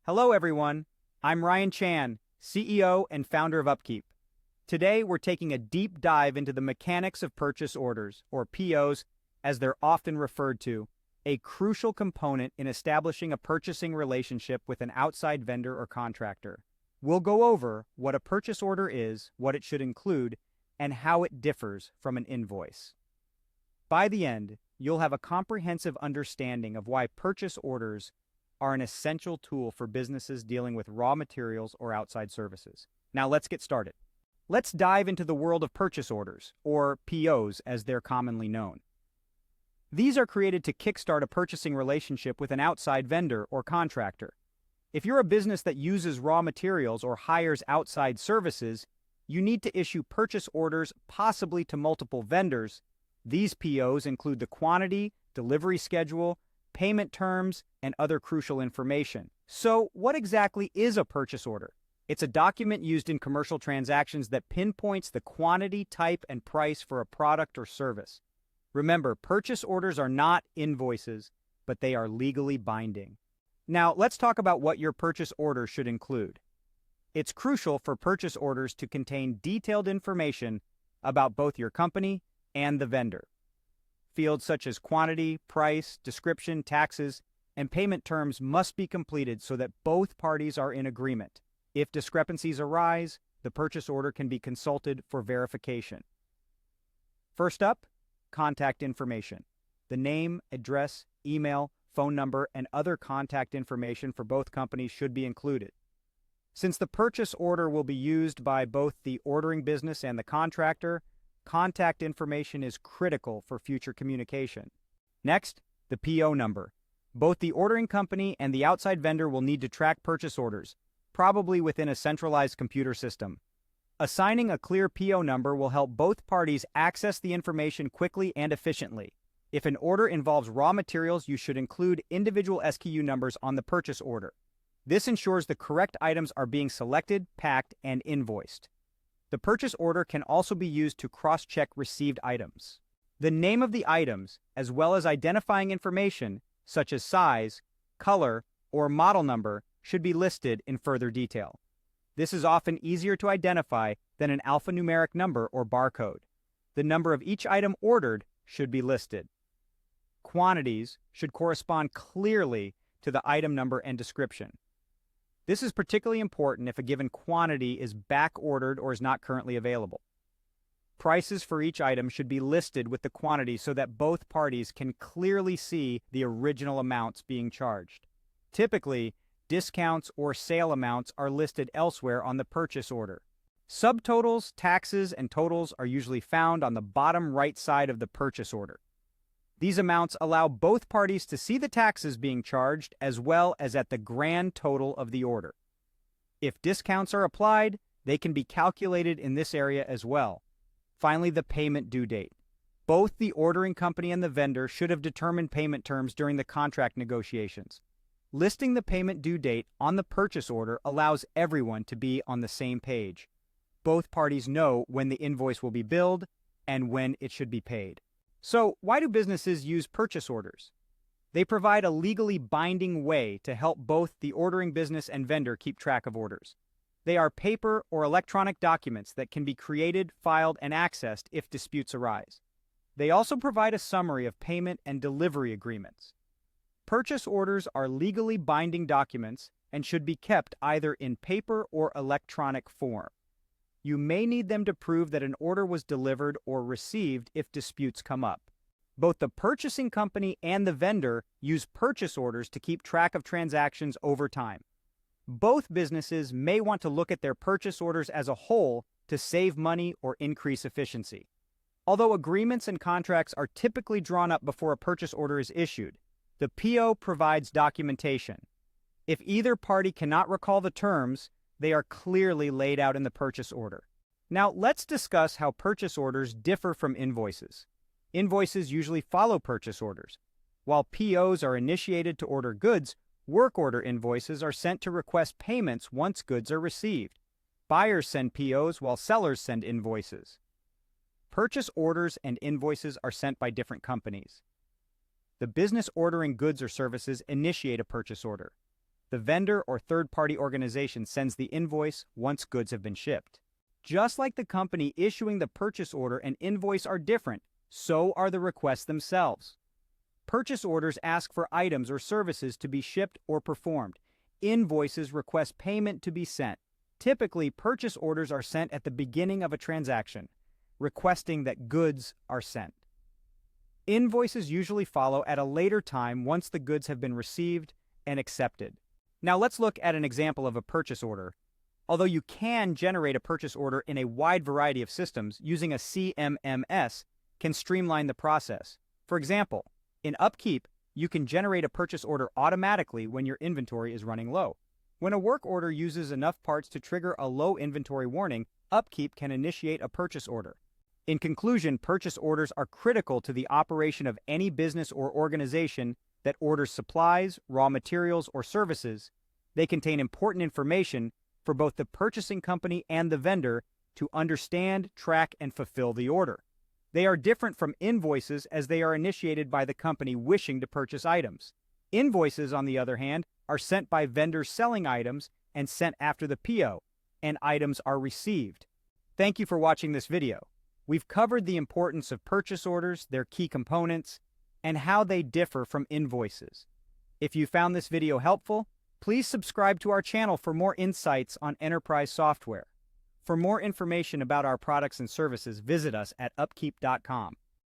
Hello, everyone. I'm Ryan Chan, CEO and founder of UpKeep. Today, we're taking a deep dive into the mechanics of purchase orders, or POs, as they're often referred to, a crucial component in establishing a purchasing relationship with an outside vendor or contractor. We'll go over what a purchase order is, what it should include, and how it differs from an invoice. By the end, you'll have a comprehensive understanding of why purchase orders are an essential tool for businesses dealing with raw materials or outside services. Now let's get started. Let's dive into the world of purchase orders, or POs as they're commonly known. These are created to kickstart a purchasing relationship with an outside vendor or contractor. If you're a business that uses raw materials or hires outside services, you need to issue purchase orders possibly to multiple vendors. These POs include the quantity, delivery schedule, payment terms, and other crucial information. So, what exactly is a purchase order? It's a document used in commercial transactions that pinpoints the quantity, type, and price for a product or service. Remember, purchase orders are not invoices, but they are legally binding. Now, let's talk about what your purchase order should include. It's crucial for purchase orders to contain detailed information about both your company and the vendor. Fields such as quantity, price, description, taxes, and payment terms must be completed so that both parties are in agreement. If discrepancies arise, the purchase order can be consulted for verification. First up, contact information. The name, address, email, phone number, and other contact information for both companies should be included. Since the purchase order will be used by both the ordering business and the contractor, contact information is critical for future communication. Next, the PO number. Both the ordering company and the outside vendor will need to track purchase orders, probably within a centralized computer system. Assigning a clear PO number will help both parties access the information quickly and efficiently. If an order involves raw materials, you should include individual SKU numbers on the purchase order. This ensures the correct items are being selected, packed, and invoiced. The purchase order can also be used to cross-check received items. The name of the items, as well as identifying information, such as size, color, or model number, should be listed in further detail. This is often easier to identify than an alphanumeric number or barcode. The number of each item ordered should be listed. Quantities should correspond clearly to the item number and description. This is particularly important if a given quantity is back-ordered or is not currently available. Prices for each item should be listed with the quantity so that both parties can clearly see the original amounts being charged. Typically, discounts or sale amounts are listed elsewhere on the purchase order. Subtotals, taxes, and totals are usually found on the bottom right side of the purchase order. These amounts allow both parties to see the taxes being charged as well as at the grand total of the order. If discounts are applied, they can be calculated in this area as well. Finally, the payment due date. Both the ordering company and the vendor should have determined payment terms during the contract negotiations. Listing the payment due date on the purchase order allows everyone to be on the same page. Both parties know when the invoice will be billed and when it should be paid. So, why do businesses use purchase orders? They provide a legally binding way to help both the ordering business and vendor keep track of orders. They are paper or electronic documents that can be created, filed, and accessed if disputes arise. They also provide a summary of payment and delivery agreements. Purchase orders are legally binding documents and should be kept either in paper or electronic form. You may need them to prove that an order was delivered or received if disputes come up. Both the purchasing company and the vendor use purchase orders to keep track of transactions over time. Both businesses may want to look at their purchase orders as a whole to save money or increase efficiency. Although agreements and contracts are typically drawn up before a purchase order is issued, the PO provides documentation. If either party cannot recall the terms, they are clearly laid out in the purchase order. Now, let's discuss how purchase orders differ from invoices. Invoices usually follow purchase orders. While POs are initiated to order goods, work order invoices are sent to request payments once goods are received. Buyers send POs while sellers send invoices. Purchase orders and invoices are sent by different companies. The business ordering goods or services initiate a purchase order. The vendor or third-party organization sends the invoice once goods have been shipped. Just like the company issuing the purchase order and invoice are different, so are the requests themselves. Purchase orders ask for items or services to be shipped or performed. Invoices request payment to be sent. Typically, purchase orders are sent at the beginning of a transaction, requesting that goods are sent. Invoices usually follow at a later time once the goods have been received and accepted. Now let's look at an example of a purchase order. Although you can generate a purchase order in a wide variety of systems, using a CMMS can streamline the process. For example, in UpKeep, you can generate a purchase order automatically when your inventory is running low. When a work order uses enough parts to trigger a low inventory warning, UpKeep can initiate a purchase order. In conclusion, purchase orders are critical to the operation of any business or organization that orders supplies, raw materials, or services. They contain important information for both the purchasing company and the vendor to understand, track, and fulfill the order. They are different from invoices as they are initiated by the company wishing to purchase items. Invoices, on the other hand, are sent by vendors selling items and sent after the PO, and items are received. Thank you for watching this video. We've covered the importance of purchase orders, their key components, and how they differ from invoices. If you found this video helpful, please subscribe to our channel for more insights on enterprise software. For more information about our products and services, visit us at upkeep.com.